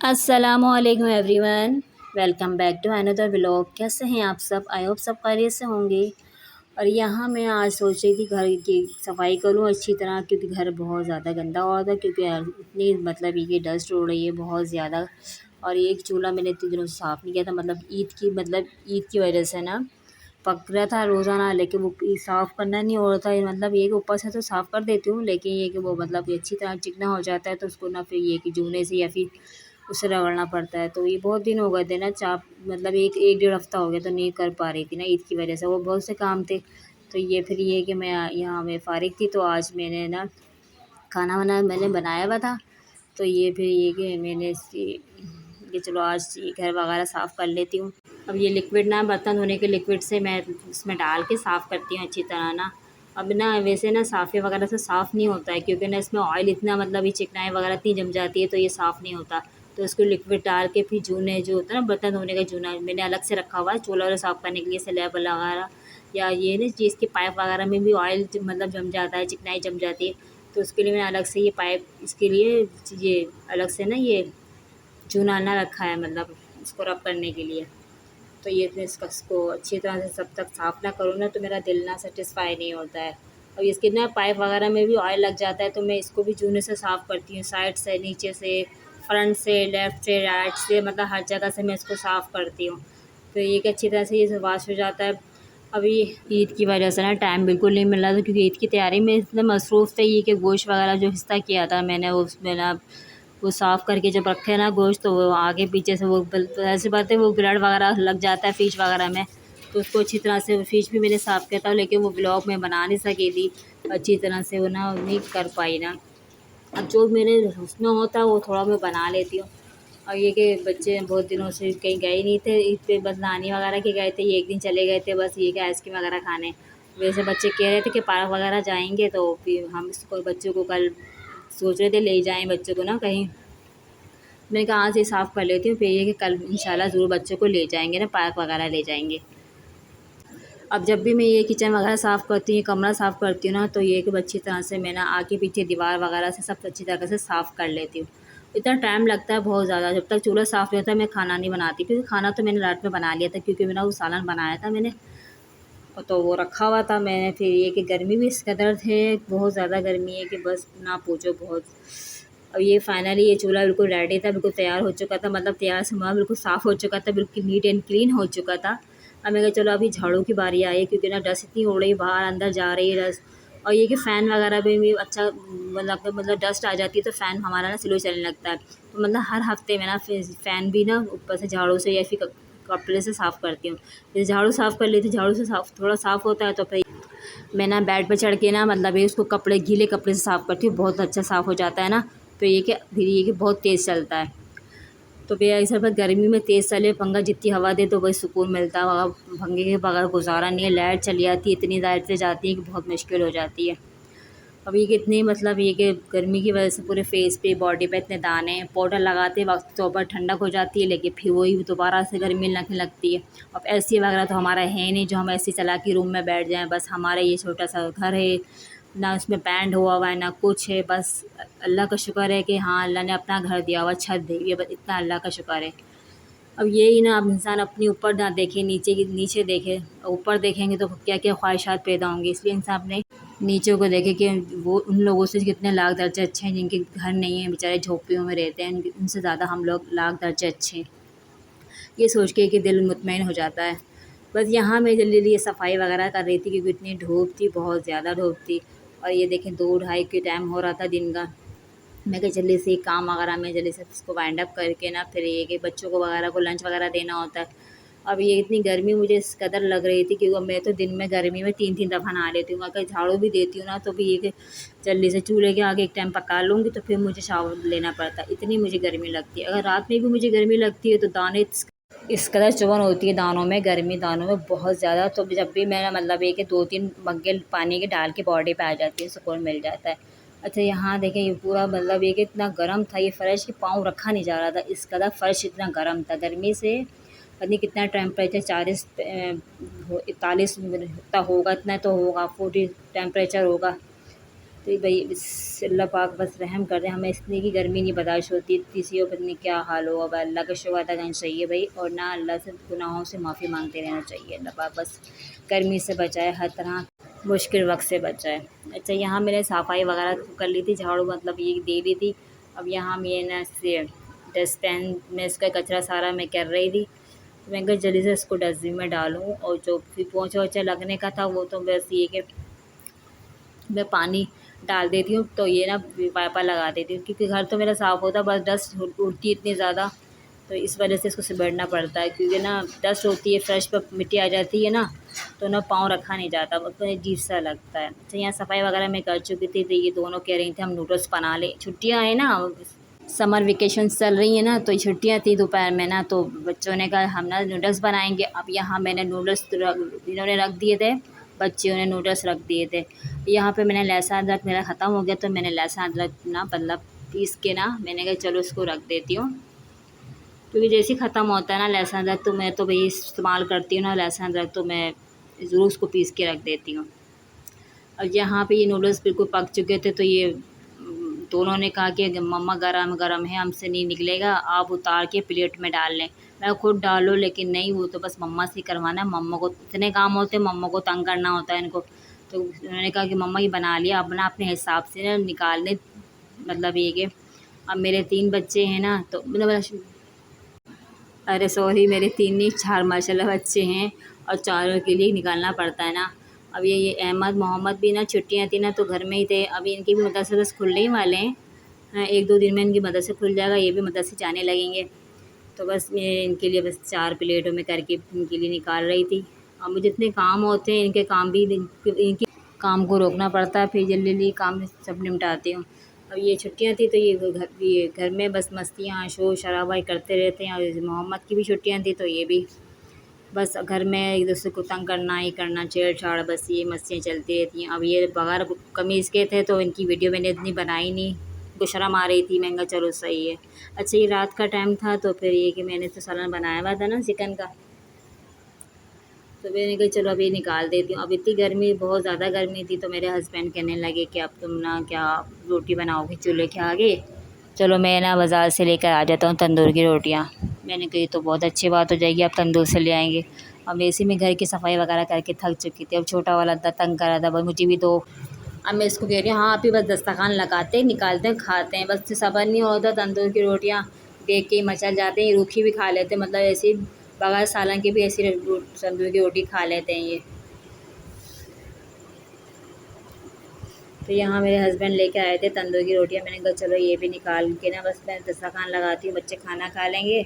अस्सलामुअलैकुम everyone, welcome back to another vlog. कैसे हैं आप सब? आई होप सब खैरियत से होंगे। और यहाँ मैं आज सोच रही थी घर की सफाई करूँ अच्छी तरह, क्योंकि घर बहुत ज़्यादा गंदा हो रहा था, क्योंकि इतनी मतलब ये डस्ट उड़ रही है बहुत ज़्यादा। और एक चूल्हा मैंने इतने दिनों से साफ़ नहीं किया था, ईद की वजह से ना पक रहा था रोज़ाना, लेकिन वो साफ़ करना नहीं हो रहा था। मतलब ये कि ऊपर से तो साफ़ कर देती हूँ, लेकिन ये कि वो मतलब अच्छी तरह चिकना हो जाता है, तो उसको ना फिर ये कि जूने से या फिर उसे रगड़ना पड़ता है। तो ये बहुत दिन हो गए थे ना, चाप मतलब एक एक डेढ़ हफ़्ता हो गया, तो नहीं कर पा रही थी ना ईद की वजह से, वो बहुत से काम थे। तो ये फिर ये कि मैं यहाँ मैं फ़ारिग थी, तो आज मैंने ना खाना वाना मैंने बनाया हुआ था। तो ये फिर ये कि मैंने कि चलो आज ये घर वगैरह साफ़ कर लेती हूँ। अब ये लिक्विड ना बर्तन धोने के लिक्विड से मैं इसमें डाल के साफ़ करती हूँ अच्छी तरह ना। अब ना वैसे ना साफ़े वगैरह से साफ़ नहीं होता है, क्योंकि ना इसमें ऑयल इतना मतलब ये चिकनाई वगैरह इतनी जम जाती है, तो ये साफ़ नहीं होता। तो इसको लिक्विड डाल के फिर जूने जो होता है ना बर्तन धोने का जूना, मैंने अलग से रखा हुआ है चूल्हा वगैरह साफ़ करने के लिए, स्लैब वगैरह या ये ना चीज़ की पाइप वगैरह में भी ऑयल मतलब जम जाता है, चिकनाई जम जाती है। तो उसके लिए मैंने अलग से ये पाइप, इसके लिए ये अलग से ना ये चूना ना रखा है, मतलब इसको रब करने के लिए। तो ये फिर इसको अच्छी तरह से जब तक साफ़ ना करूँ ना, तो मेरा दिल ना सेटिस्फाई नहीं होता है। और इसके ना पाइप वगैरह में भी ऑयल लग जाता है, तो मैं इसको भी जूने से साफ़ करती हूँ, साइड से, नीचे से, फ्रंट से, लेफ़्ट से, राइट से, मतलब हर जगह से मैं इसको साफ़ करती हूँ। तो ये कि अच्छी तरह से ये वॉश हो जाता है। अभी ईद की वजह से ना टाइम बिल्कुल नहीं मिल रहा था, क्योंकि ईद की तैयारी में इतना मसरूफ़ थे ये कि गोश्त वगैरह जो हिस्सा किया था मैंने, उसमें ना वो साफ़ करके जब रखे ना गोश्त, तो वो आगे पीछे से वो तो ऐसी बात है, वो ब्लड वगैरह लग जाता है फ़िश वगैरह में। तो उसको अच्छी तरह से फ़िश भी मैंने साफ़ किया था, लेकिन वो ब्लॉग में बना नहीं सकी थी अच्छी तरह से, वो ना नहीं कर पाई ना। अब जो मेरे उसमें होता है वो थोड़ा मैं बना लेती हूँ। और ये कि बच्चे बहुत दिनों से कहीं गए नहीं थे ईद पे, बस नानी वगैरह के गए थे, ये एक दिन चले गए थे बस, ये कि आइसक्रीम वगैरह खाने। वैसे बच्चे कह रहे थे कि पार्क वगैरह जाएंगे, तो फिर हम इसको बच्चों को कल सोच रहे थे ले जाएं बच्चों को ना कहीं। मैंने कहा आज ये साफ़ कर लेती हूँ, फिर ये कि कल इंशाल्लाह ज़रूर बच्चों को ले जाएंगे ना, पार्क वगैरह ले जाएंगे। अब जब भी मैं ये किचन वगैरह साफ़ करती हूँ, ये कमरा साफ़ करती हूँ ना, तो ये कि अच्छी तरह से मैं ना आगे पीछे दीवार वगैरह से सब अच्छी तरह से साफ़ कर लेती हूँ। इतना टाइम लगता है बहुत ज़्यादा, जब तक चूल्हा साफ़ नहीं होता मैं खाना नहीं बनाती, क्योंकि खाना तो मैंने रात में बना लिया था, क्योंकि मेरा वो सालन बनाया था मैंने, और तो वो रखा हुआ था मैंने। फिर ये कि गर्मी भी इस कदर है, बहुत ज़्यादा गर्मी है कि बस ना पूछो बहुत। अब ये फाइनली ये चूल्हा बिल्कुल रेडी था, बिल्कुल तैयार हो चुका था, मतलब तैयार से मुराद बिल्कुल साफ़ हो चुका था, बिल्कुल नीट एंड क्लीन हो चुका था। अब मैं कहा चलो अभी झाड़ू की बारी आई है, क्योंकि ना डस्ट इतनी उड़ रही बाहर अंदर जा रही है डस्ट। और ये कि फ़ैन वगैरह में भी अच्छा मतलब डस्ट आ जाती है, तो फ़ैन हमारा ना स्लो चलने लगता है। तो मतलब हर हफ्ते में ना फ़ैन भी ना ऊपर से झाड़ू से या फिर कपड़े से साफ़ करती हूँ। जैसे झाड़ू साफ़ कर लेती हूँ, झाड़ू से साफ़ थोड़ा साफ़ होता है, तो फिर मैं ना बेड पे चढ़ के ना मतलब ये उसको कपड़े गीले कपड़े से साफ़ करती हूँ, बहुत अच्छा साफ़ हो जाता है ना। तो ये कि फिर ये कि बहुत तेज़ चलता है। तो फिर ऐसा पर गर्मी में तेज़ चले पंखा जितनी हवा दे तो वही सुकून मिलता है, पंखे के बगैर गुजारा नहीं है। लाइट चली जाती है, इतनी लाइट से जाती है कि बहुत मुश्किल हो जाती है। अब ये कितनी मतलब ये कि गर्मी की वजह से पूरे फेस पे बॉडी पे इतने दाने हैं, पाउडर लगाते वक्त तो ऊपर ठंडक हो जाती है, लेकिन फिर वही दोबारा से गर्मी लगने लगती है। अब एसी वगैरह तो हमारा है नहीं जो हम एसी चला के रूम में बैठ जाएं, बस हमारे ये छोटा सा घर है, ना उसमें बैंड हुआ हुआ है ना कुछ है। बस अल्लाह का शुक्र है कि हाँ अल्लाह ने अपना घर दिया हुआ, छत दी हुई है, बस इतना अल्लाह का शुक्र है। अब यही ना, अब इंसान अपनी ऊपर ना देखे नीचे की, नीचे देखे, ऊपर देखेंगे तो क्या क्या ख्वाहिशात पैदा होंगी, इसलिए इंसान अपने नीचे को देखे कि वो उन लोगों से कितने लाख दर्जे अच्छे हैं जिनके घर नहीं है, बेचारे झोपड़ियों में रहते हैं, उनसे ज़्यादा हम लोग लाख दर्जे अच्छे हैं। ये सोच के कि दिल मुतमईन हो जाता है। बस यहाँ मैं जल्दी जल्दी ये सफाई वगैरह कर रही थी, क्योंकि इतनी धूप थी, बहुत ज़्यादा धूप थी। और ये देखें 2 ढाई के टाइम हो रहा था दिन का। मैं कहा जल्दी से काम वगैरह में जल्दी से इसको वाइंड अप करके ना, फिर ये कि बच्चों को वगैरह को लंच वगैरह देना होता है। अब ये इतनी गर्मी मुझे इस कदर लग रही थी, क्योंकि मैं तो दिन में गर्मी में 3-3 दफ़ा नहा लेती हूँ, अगर झाड़ू भी देती हूँ ना, तो भी ये कि जल्दी से चूल्हे के आगे एक टाइम पका लूँगी, तो फिर मुझे शावर लेना पड़ता है, इतनी मुझे गर्मी लगती है। अगर रात में भी मुझे गर्मी लगती है, तो दाने इस कदर चुभन होती है दानों में, गर्मी दानों में बहुत ज़्यादा। तो जब भी मेरा मतलब है कि 2-3 मग्गे पानी के डाल के बॉडी पे आ जाती है, सुकून मिल जाता है। अच्छा यहाँ देखें ये पूरा मतलब ये कि इतना गर्म था, ये फ़र्श के पाँव रखा नहीं जा रहा था, इस कदर फ़र्श इतना गर्म था। गर्मी से पता नहीं कितना टेम्परेचर 40 41 इतना होगा, इतना तो होगा, 40 टेम्परेचर होगा। तो भाई अल्लाह पाक बस रहम कर दे, हमें इतनी की गर्मी नहीं बर्दाश्त होती, इतनी सी पता नहीं क्या हाल हो। अब अल्लाह का शुक्र अदा करना चाहिए भाई, और ना अल्लाह से गुनाहों से माफ़ी मांगते रहना चाहिए। अल्लाह पाक बस गर्मी से बचाए, हर तरह मुश्किल वक्त से बचाए। अच्छा, यहाँ मैंने सफाई वगैरह कर ली थी, झाड़ू मतलब ये दे दी थी। अब यहाँ मैं ना से डस्टबिन में इसका कचरा सारा मैं कर रही थी, तो मैं कहा जल्दी से इसको डस्टबिन में डालूँ। और जो फिर पोंछा वोछा लगने का था वो तो बस ये कि मैं पानी डाल देती हूँ, तो ये ना वाइपर लगा देती हूँ, क्योंकि घर तो मेरा साफ़ होता है, बस डस्ट उड़ती है इतनी ज़्यादा, तो इस वजह से इसको सिमटना पड़ता है। क्योंकि ना डस्ट होती है, फ्रेश पर मिट्टी आ जाती है ना, तो ना पाँव रखा नहीं जाता, उसको अजीब सा लगता है। तो यहाँ सफाई वगैरह मैं कर चुकी थी, तो ये दोनों कह रही थी हम नूडल्स बना लें, छुट्टियाँ हैं ना, समर वेकेशन चल रही है ना, तो छुट्टियाँ थी दोपहर में ना, तो बच्चों ने कहा हम ना नूडल्स बनाएंगे। अब यहाँ मैंने नूडल्स इन्होंने रख दिए थे, बच्चियों ने नूडल्स रख दिए थे। यहाँ पे मैंने लहसुन अदरक मेरा ख़त्म हो गया, तो मैंने लहसुन अदरक ना मतलब पीस के ना मैंने कहा चलो इसको रख देती हूँ, क्योंकि जैसे ही ख़त्म होता है ना लहसुन अदरक, तो मैं तो भाई इस्तेमाल करती हूँ ना लहसुन अदरक, तो मैं ज़रूर उसको पीस के रख देती हूँ। और यहाँ पे ये नूडल्स बिल्कुल पक चुके थे, तो ये दोनों ने कहा कि मम्मा गरम गरम है, हमसे नहीं निकलेगा, आप उतार के प्लेट में डाल लें। मैं खुद डालो, लेकिन नहीं, वो तो बस मम्मा से करवाना है, मम्मा को इतने काम होते हैं, मम्मा को तंग करना होता है इनको। तो उन्होंने कहा कि मम्मा ये बना लिया, अपना अपने हिसाब से ना निकाल लें, मतलब ये कि अब मेरे 3 बच्चे हैं ना, तो मतलब अरे सॉरी, मेरे 3 नहीं 4 माशाल्लाह बच्चे हैं, और चारों के लिए निकालना पड़ता है ना। अब ये अहमद मोहम्मद भी ना छुट्टियाँ थी ना, तो घर में ही थे, अभी इनके भी मदरसे बस खुलने ही वाले हैं। हाँ, 1-2 दिन में इनकी मदरसे खुल जाएगा, ये भी मदरसे जाने लगेंगे। तो बस मैं इनके लिए बस 4 प्लेटों में करके इनके लिए निकाल रही थी। अब मुझे इतने काम होते हैं, इनके काम भी इनके काम को रोकना पड़ता है, फिर जल्दी-जल्दी काम सब निपटाती हूँ। अब ये छुट्टियाँ थी, तो ये घर में बस मस्तियाँ शोर शराबा करते रहते हैं, और मोहम्मद की भी छुट्टियाँ थी, तो ये भी बस घर में एक दूसरे को तंग करना ही करना, छेड़-छाड़, बस ये मस्तियाँ चलती रहती हैं। अब ये बगैर कमीज़ के थे, तो इनकी वीडियो मैंने इतनी बनाई नहीं, उनको शर्म आ रही थी, मैंने कहा चलो सही है। अच्छा, ये रात का टाइम था, तो फिर ये कि मैंने तो सालन बनाया हुआ था ना चिकन का, तो मैंने कहा चलो अभी निकाल देती हूँ। अब इतनी गर्मी, बहुत ज़्यादा गर्मी थी, तो मेरे हस्बैंड कहने लगे कि अब तुम ना क्या रोटी बनाओगे चूल्हे के आगे, चलो मैं ना बाज़ार से लेकर आ जाता हूँ तंदूर की रोटियाँ। मैंने कही तो बहुत अच्छी बात हो जाएगी, आप तंदूर से ले आएंगे। अब वैसे मैं घर की सफाई वगैरह करके थक चुकी थी, अब छोटा वाला तंग कर रहा था, बस मुझे भी दो। अब मैं इसको कह रही हूँ हाँ, आप ही बस दस्तरखान लगाते निकालते हैं खाते हैं, बस सब्र नहीं होता, तंदूर की रोटियाँ देख के ही मचल जाते हैं, रूखी भी खा लेते हैं, मतलब ऐसे बगैर सालन के भी ऐसी तंदूर की रोटी खा लेते हैं ये। तो यहाँ मेरे हस्बैंड लेके आए थे तंदूर की रोटियाँ, मैंने कहा चलो ये भी निकाल के ना बस मैं दस्तरखान लगाती हूँ, बच्चे खाना खा लेंगे।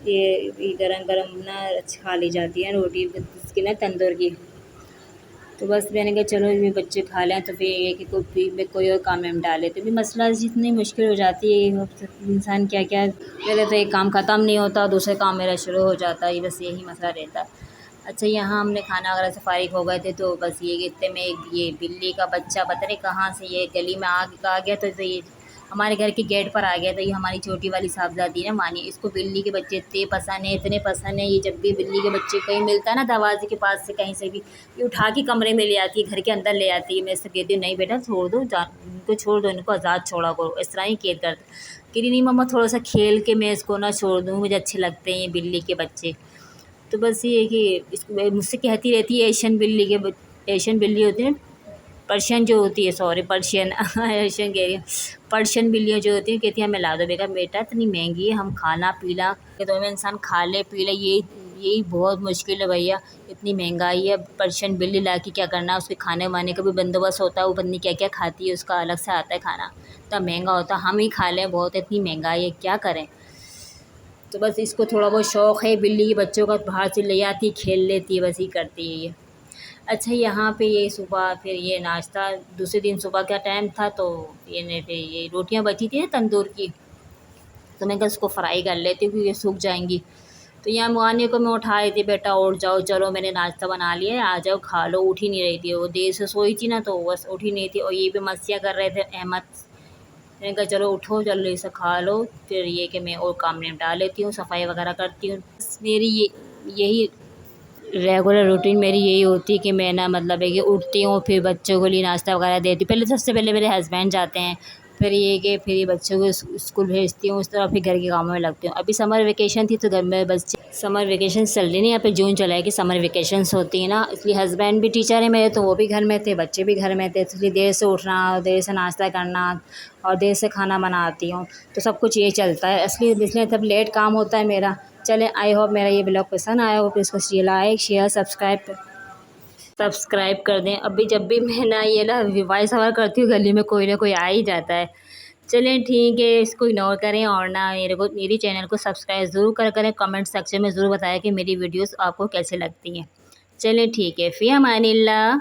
ये गरम गरम ना अच्छा खा ली जाती है रोटी इसकी ना तंदूर की। तो बस मैंने कहा चलो ये बच्चे खा लें, तो फिर ये कि कोई और काम में हम डाले, तो भी मसला जितनी मुश्किल हो जाती है, इंसान क्या क्या पहले तो एक काम ख़त्म नहीं होता, दूसरे काम मेरा शुरू हो जाता है, बस यही मसला रहता है। अच्छा, यहाँ हमने खाना वगैरह से फ़ारिग हो गए थे, तो बस ये कि इतने में ये बिल्ली का बच्चा पता नहीं कहाँ से ये गली में आ गया, तो ये हमारे घर के गेट पर आ गया। तो ये हमारी छोटी वाली साहबजादी ना मानी, इसको बिल्ली के बच्चे इतने पसंद है, ये जब भी बिल्ली के बच्चे कहीं मिलता है ना दरवाजे के पास से कहीं से भी, ये उठा के कमरे में ले आती है, घर के अंदर ले आती है। मैं इससे कहती हूँ नहीं बेटा छोड़ दो, इनको छोड़ दो, इनको आज़ाद छोड़ा करो, इस तरह ही केयर करते। कह रही नहीं मम्मा, थोड़ा सा खेल के मैं इसको ना छोड़ दूँ, मुझे अच्छे लगते हैं ये बिल्ली के बच्चे। तो बस ये है कि इसको मुझसे कहती रहती है एशियन बिल्ली होती है, पर्शियन जो होती है, सॉरी पर्शियन एशियन कह रही हूँ, पर्शियन बिल्लियाँ जो होती हैं, कहती हैं हमें ला दो बेटा, बेटा इतनी महंगी है, हम खाना पीना के दो में इंसान खा ले पी ले, यही बहुत मुश्किल है भैया, इतनी महंगाई है। पर्शियन बिल्ली ला के क्या करना, उसके खाने वाने का भी बंदोबस्त होता है, वो बंदी क्या क्या खाती है उसका अलग से आता है खाना, इतना महंगा होता है, हम ही खा लें, बहुत इतनी महंगाई है क्या करें। तो बस इसको थोड़ा बहुत शौक़ है बिल्ली के बच्चों का, बाहर से ले आती है खेल लेती है, बस ही करती है ये। अच्छा, यहाँ पे ये सुबह फिर ये नाश्ता, दूसरे दिन सुबह का टाइम था, तो ये रोटियां बची थी ना तंदूर की, तो मैं कहा इसको फ्राई कर लेती हूँ क्योंकि ये सूख जाएंगी। तो यहाँ मुआनी को मैं उठा रही थी, बेटा उठ जाओ, चलो मैंने नाश्ता बना लिया है, आ जाओ खा लो। उठ ही नहीं रही थी, वो देर से सोई थी ना, तो बस उठ ही नहीं थी, और ये भी मस्तियाँ कर रहे थे अहमद। मैंने कहा चलो उठो जल्दी से खा लो, फिर ये कि मैं और काम निपटा लेती हूँ, सफाई वगैरह करती हूँ। मेरी यही रेगुलर रूटीन मेरी यही होती है कि मैं ना मतलब है कि उठती हूँ, फिर बच्चों के लिए नाश्ता वगैरह देती हूँ। पहले सबसे पहले मेरे हस्बैंड जाते हैं, फिर ये कि फिर ये बच्चों को स्कूल भेजती हूँ, उस तरह फिर घर के कामों में लगती हूँ। अभी समर वेकेशन थी तो घर में बच्चे समर वेकेशन चल रही नहीं, यहाँ पे जून जुलाई की समर वेकेशंस होती है ना, इसलिए हस्बैंड भी टीचर है मेरे, तो वो भी घर में थे, बच्चे भी घर में थे, तो इसलिए देर से उठना, देर से नाश्ता करना और देर से खाना बनाती हूँ, तो सब कुछ ये चलता है, इसलिए तब लेट काम होता है मेरा। चलें, आई होप मेरा ये ब्लॉग पसंद आया हो, प्लीज़ इसको लाइक शेयर सब्सक्राइब कर दें। अभी जब भी मैं ना ये ना वॉइस ओवर करती हूँ, गली में कोई ना कोई आ ही जाता है। चलें ठीक है, इसको इग्नोर करें और ना मेरी चैनल को सब्सक्राइब ज़रूर करें, कमेंट सेक्शन में ज़रूर बताएं कि मेरी वीडियोस आपको कैसे लगती हैं। चलें ठीक है, फ़ी अमानिल्लाह।